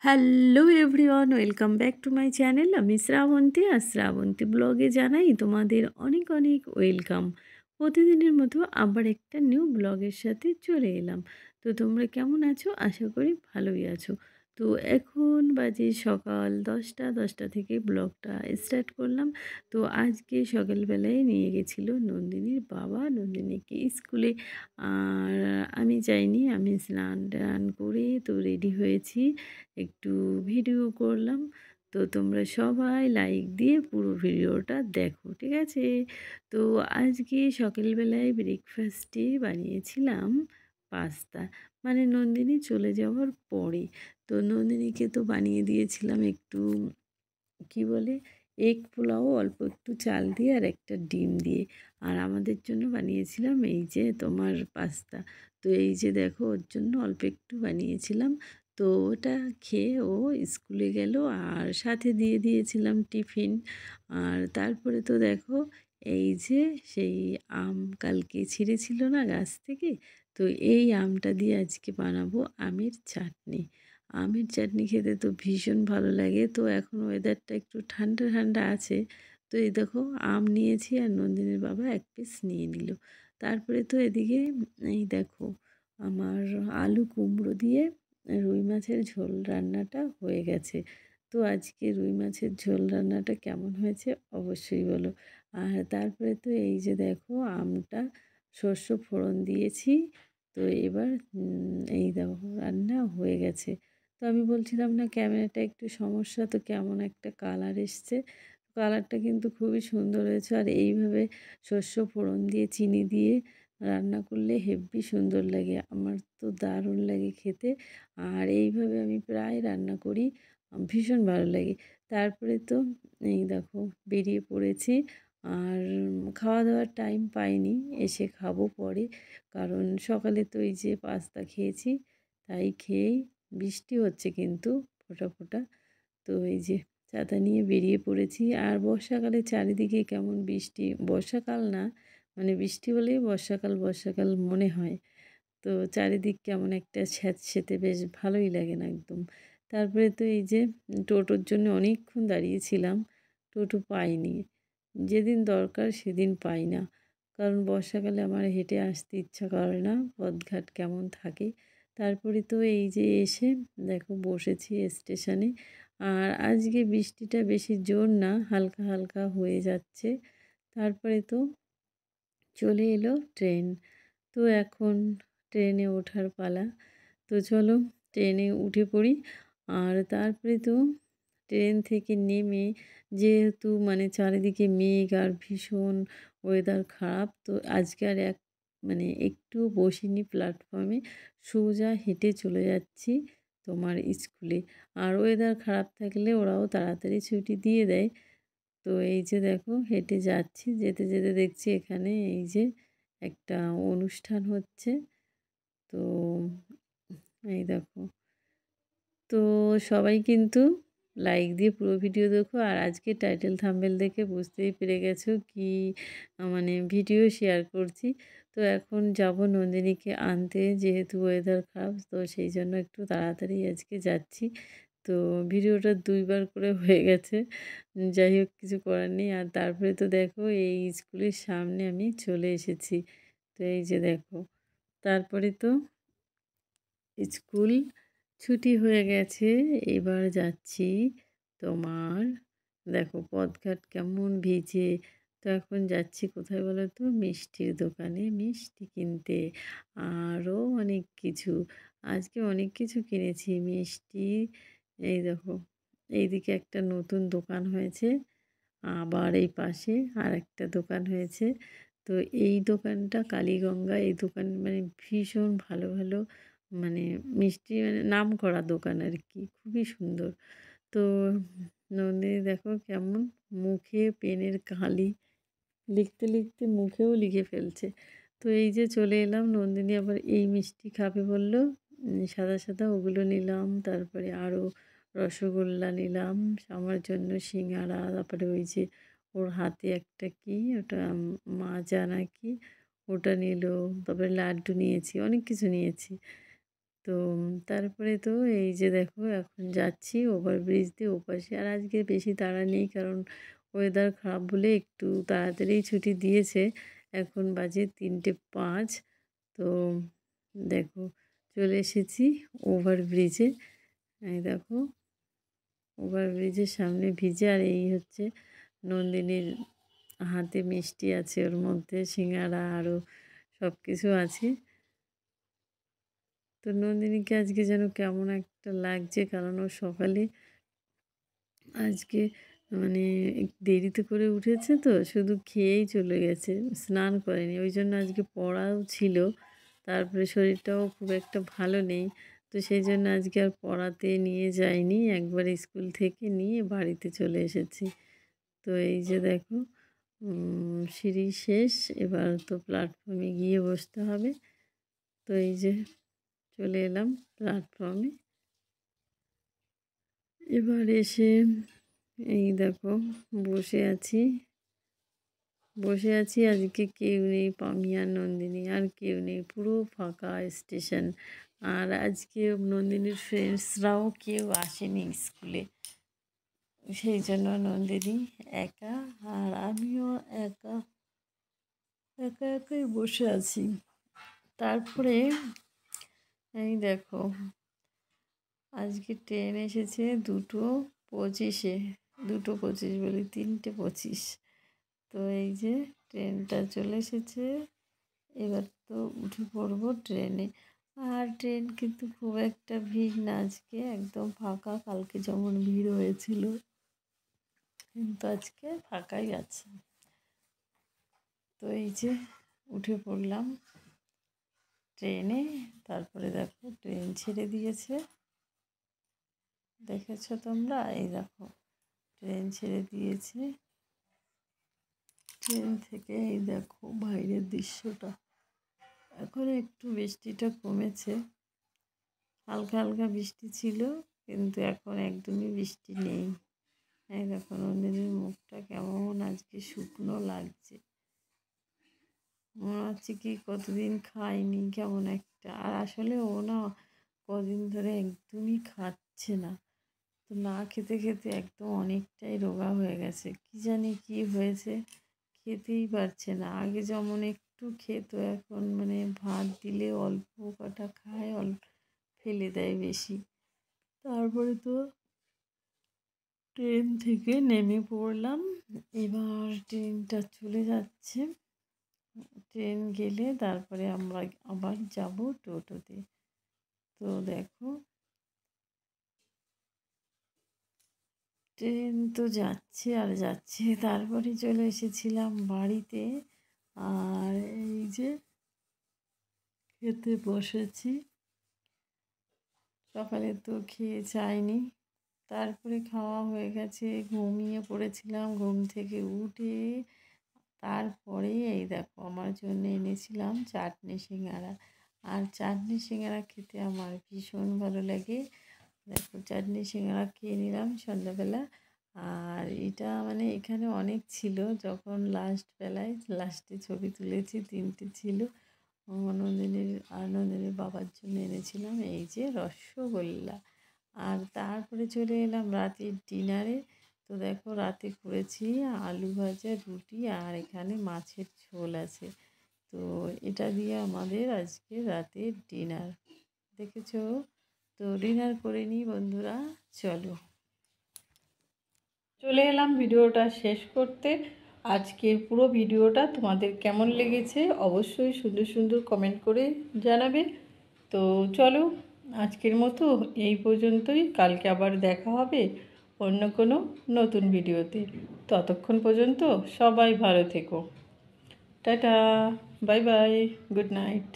Hello everyone, welcome back to my channel. আমি শ্রাবন্তী, আর শ্রাবন্তী ব্লগে জানাই তোমাদের অনেক অনেক ওয়েলকাম। প্রতিদিনের মতো আবার একটা নিউ ব্লগের সাথে চলে এলাম। তো তোমরা কেমন আছো? আশা করি ভালোই আছো। তো এখন বাজে সকাল 10টা থেকে ব্লগটা স্টার্ট করলাম। তো আজকে সকালবেলায় নিয়ে গেছিলো নন্দিনীর বাবা নন্দিনীকে স্কুলে। আর আমি যাইনি, আমি স্নান টান করে তো রেডি হয়েছি, একটু ভিডিও করলাম। তো তোমরা সবাই লাইক দিয়ে পুরো ভিডিওটা দেখো, ঠিক আছে? তো আজকে সকালবেলায় ব্রেকফাস্টে বানিয়েছিলাম পাস্তা, মানে নন্দিনী চলে যাওয়ার পরে। তো নন্দিনীকে তো বানিয়ে দিয়েছিলাম একটু কি বলে এগ পোলাও, অল্প একটু চাল দিয়ে আর একটা ডিম দিয়ে। আর আমাদের জন্য বানিয়েছিলাম এই যে তোমার পাস্তা। তো এই যে দেখো, ওর জন্য অল্প একটু বানিয়েছিলাম। তো ওটা খেয়ে ও স্কুলে গেল, আর সাথে দিয়ে দিয়েছিলাম টিফিন। আর তারপরে তো দেখো, এই যে সেই আম কালকে ছিঁড়েছিল না গাছ থেকে, তো এই আমটা দিয়ে আজকে বানাবো আমের চাটনি। আমের চাটনি খেতে তো ভীষণ ভালো লাগে। তো এখন ওয়েদারটা একটু ঠান্ডা ঠান্ডা আছে। তো এই দেখো, আম নিয়েছি আর নন্দিনীর বাবা এক পিস নিয়ে নিল। তারপরে তো এদিকে এই দেখো, আমার আলু কুমড়ো দিয়ে রুই মাছের ঝোল রান্নাটা হয়ে গেছে। তো আজকে রুই মাছের ঝোল রান্নাটা কেমন হয়েছে অবশ্যই বলো। আর তারপরে তো এই যে দেখো, আমটা শস্য ফোড়ন দিয়েছি। তো এবার এই দেখো রান্না হয়ে গেছে। তো আমি বলছিলাম না ক্যামেরাটা একটু সমস্যা, তো কেমন একটা কালার এসছে। কালারটা কিন্তু খুবই সুন্দর হয়েছে। আর এইভাবে শস্য ফোড়ন দিয়ে চিনি দিয়ে রান্না করলে হেব্বি সুন্দর লাগে, আমার তো দারুণ লাগে খেতে। আর এইভাবে আমি প্রায় রান্না করি, ভীষণ ভালো লাগে। তারপরে তো এই দেখো বেরিয়ে পড়েছি। আর খাওয়া দাওয়ার টাইম পাইনি, এসে খাবো পরে। কারণ সকালে তো এই যে পাস্তা খেয়েছি, তাই খেয়েই বৃষ্টি হচ্ছে কিন্তু ফোঁটা ফোঁটা। তো এই যে ছাতা নিয়ে বেরিয়ে পড়েছি। আর বর্ষাকালে চারিদিকে কেমন বৃষ্টি, বর্ষাকাল না, মানে বৃষ্টি হলেই বর্ষাকাল বর্ষাকাল মনে হয়। তো চারিদিক কেমন একটা স্যাঁতসেঁতে, বেশ ভালোই লাগে না একদম। তারপরে তো এই যে টোটোর জন্য অনেকক্ষণ দাঁড়িয়েছিলাম, টোটো পাইনি। যেদিন দরকার সেদিন পাই না, কারণ বর্ষাকালে আমার হেঁটে আসতে ইচ্ছা করে না, পথঘাট কেমন থাকে। তারপরে তো এই যে এসে দেখো বসেছি স্টেশনে। আর আজকে বৃষ্টিটা বেশি জোর না, হালকা হালকা হয়ে যাচ্ছে। তারপরে তো চলে এলো ট্রেন। তো এখন ট্রেনে ওঠার পালা। তো চলো ট্রেনে উঠে পড়ি। আর তারপরে তো ট্রেন থেকে নেমে, যেহেতু মানে চারিদিকে মেঘ আর ভীষণ ওয়েদার খারাপ, তো আজকে আর মানে একটুও বসিনি প্ল্যাটফর্মে, সোজা হেঁটে চলে যাচ্ছি তোমার স্কুলে। আর ওয়েদার খারাপ থাকলে ওরাও তাড়াতাড়ি ছুটি দিয়ে দেয়। তো এই যে দেখো হেঁটে যাচ্ছি, যেতে যেতে দেখছি এখানে এই যে একটা অনুষ্ঠান হচ্ছে। তো এই দেখো, তো সবাই কিন্তু লাইক দিয়ে পুরো ভিডিও দেখো। আর আজকে টাইটেল থাম্বনেল দেখে বুঝতেই পেরে গেছো কি মানে ভিডিও শেয়ার করছি। তো এখন যাব নন্দিনীকে আনতে, যেহেতু ওয়েদার খারাপ, তো সেই জন্য একটু তাড়াতাড়ি আজকে যাচ্ছি। তো ভিডিওটা ২ বার করে হয়ে গেছে, যাই হোক কিছু করার নেই। আর তারপরে তো দেখো এই স্কুলের সামনে আমি চলে এসেছি। তো এই যে দেখো, তারপরে তো স্কুল ছুটি হয়ে গেছে, এবার যাচ্ছি তোমার, দেখো পথঘাট কেমন ভিজে। তো এখন যাচ্ছি কোথায় বলো তো, মিষ্টির দোকানে মিষ্টি কিনতে। আরও অনেক কিছু, আজকে অনেক কিছু কিনেছি মিষ্টি। এই দেখো, এইদিকে একটা নতুন দোকান হয়েছে, আবার এই পাশে আর একটা দোকান হয়েছে। তো এই দোকানটা কালীগঙ্গা, এই দোকান মানে ভীষণ ভালো ভালো মানে মিষ্টি, মানে নাম করা দোকান আর কি, খুবই সুন্দর। তো নন্দিনী দেখো কেমন মুখে পেনের কালি, লিখতে লিখতে মুখেও লিখে ফেলছে। তো এই যে চলে এলাম, নন্দিনী আবার এই মিষ্টি খাবে বললো, সাদা সাদা ওগুলো নিলাম। তারপরে আরও রসগোল্লা নিলাম আমার জন্য, সিঙ্গারা, তারপরে ওই যে ওর হাতে একটা কি ওটা মাজা নাকি, ওটা নিল। তারপরে লাড্ডু নিয়েছি, অনেক কিছু নিয়েছি। তো তারপরে তো এই যে দেখো এখন যাচ্ছি ওভারব্রিজ দিয়ে ওপাশে। আর আজকে বেশি তাড়া নেই, কারণ ওয়েদার খারাপ বলে একটু তাড়াতাড়ি ছুটি দিয়েছে। এখন বাজে 3:05। তো দেখো চলে এসেছি ওভারব্রিজে। এই দেখো ওভারব্রিজের সামনে ভিজে, আর এই হচ্ছে নন্দিনীর হাতে মিষ্টি আছে, ওর মধ্যে সিঙ্গারা আরও সব কিছু আছে। তো নন্দিনীকে আজকে যেন কেমন একটা লাগছে, কারণ ও সকালে আজকে মানে দেরিতে করে উঠেছে, তো শুধু খেয়েই চলে গেছে, স্নান করেনি। ওই জন্য আজকে পড়াও ছিল, তারপরে শরীরটাও খুব একটা ভালো নেই। তো সেই জন্য আজকে আর পড়াতে নিয়ে যাইনি, একবার স্কুল থেকে নিয়ে বাড়িতে চলে এসেছি। তো এই যে দেখো সিঁড়ি শেষ, এবার তো প্ল্যাটফর্মে গিয়ে বসতে হবে। তো এই যে চলে এলাম প্ল্যাটফর্মে। এবার এসে এই দেখো বসে আছি। আজকে কেউ নেই, পামিয়া নন্দিনী আর কেউ নেই, পুরো ফাঁকা স্টেশন। আর আজকে নন্দিনীর ফ্রেন্ডসরাও কেউ আসেনি স্কুলে, সেই জন্য নন্দিনী একা, আর আমিও একা একাই বসে আছি। তারপরে এই দেখো আজকে ট্রেন এসেছে 2:25-এ, 2:25 বলি 3:25। তো এই যে ট্রেনটা চলে এসেছে, এবার তো উঠে পড়বো ট্রেনে। আর ট্রেন কিন্তু খুব একটা ভিড় না, আজকে একদম ফাঁকা। কালকে যেমন ভিড় হয়েছিল, কিন্তু আজকে ফাঁকাই আছে। তো এই যে উঠে পড়লাম ট্রেনে। তারপরে দেখো ট্রেন ছেড়ে দিয়েছে, দেখেছো তোমরা? এই দেখো ট্রেন ছেড়ে দিয়েছে। ট্রেন থেকে এই দেখো বাইরের দৃশ্যটা। এখন একটু বৃষ্টিটা কমেছে, হালকা হালকা বৃষ্টি ছিল, কিন্তু এখন একদমই বৃষ্টি নেই। এই দেখো নন্দিনীর মুখটা কেমন আজকে শুকনো লাগছে, মনে হচ্ছে কি কতদিন খায়নি কেমন একটা। আর আসলে ও না কদিন ধরে একদমই খাচ্ছে না, তো না খেতে খেতে একদম অনেকটাই রোগা হয়ে গেছে। কি জানি কি হয়েছে, খেতেই পারছে না। আগে যেমন একটু খেত, এখন মানে ভাত দিলে অল্প কটা খায়, অল্প ফেলে দেয় বেশি। তারপরে তো ট্রেন থেকে নেমে পড়লাম, এবার ট্রেনটা চলে যাচ্ছে। ট্রেন গেলে তারপরে আমরা আবার যাব টোটোতে। তো দেখো ট্রেন তো যাচ্ছে আর যাচ্ছে। তারপরে চলে এসেছিলাম বাড়িতে, আর এই যে খেতে বসেছি। সকালে তো খেয়ে যাইনি, তারপরে খাওয়া হয়ে গেছে, ঘুমিয়ে পড়েছিলাম। ঘুম থেকে উঠে তারপরে এই দেখো আমার জন্য এনেছিলাম চাটনি সিঙ্গারা। আর চাটনি সিঙ্গারা খেতে আমার ভীষণ ভালো লাগে। দেখো চাটনি সিঙ্গারা খেয়ে নিলাম সন্ধ্যাবেলা। আর এটা মানে এখানে অনেক ছিল, যখন লাস্টে ছবি তুলেছি 3টে ছিল। নন্দিনীর বাবার জন্য এনেছিলাম এই যে রসগোল্লা। আর তারপরে চলে এলাম রাতের ডিনারে। তো দেখো রাতে করেছি আলু ভাজা, রুটি, আর এখানে মাছের ঝোল আছে। তো এটা দিয়ে আমাদের আজকে রাতের ডিনার, দেখেছো? তো ডিনার করে নিই বন্ধুরা, চলো। চলে এলাম ভিডিওটা শেষ করতে। আজকের পুরো ভিডিওটা তোমাদের কেমন লেগেছে অবশ্যই সুন্দর সুন্দর কমেন্ট করে জানাবে। তো চলো আজকের মতো এই পর্যন্তই, কালকে আবার দেখা হবে অন্য কোনো নতুন ভিডিওতে। ততক্ষণ পর্যন্ত সবাই ভালো থেকো, tata, bye bye, good night.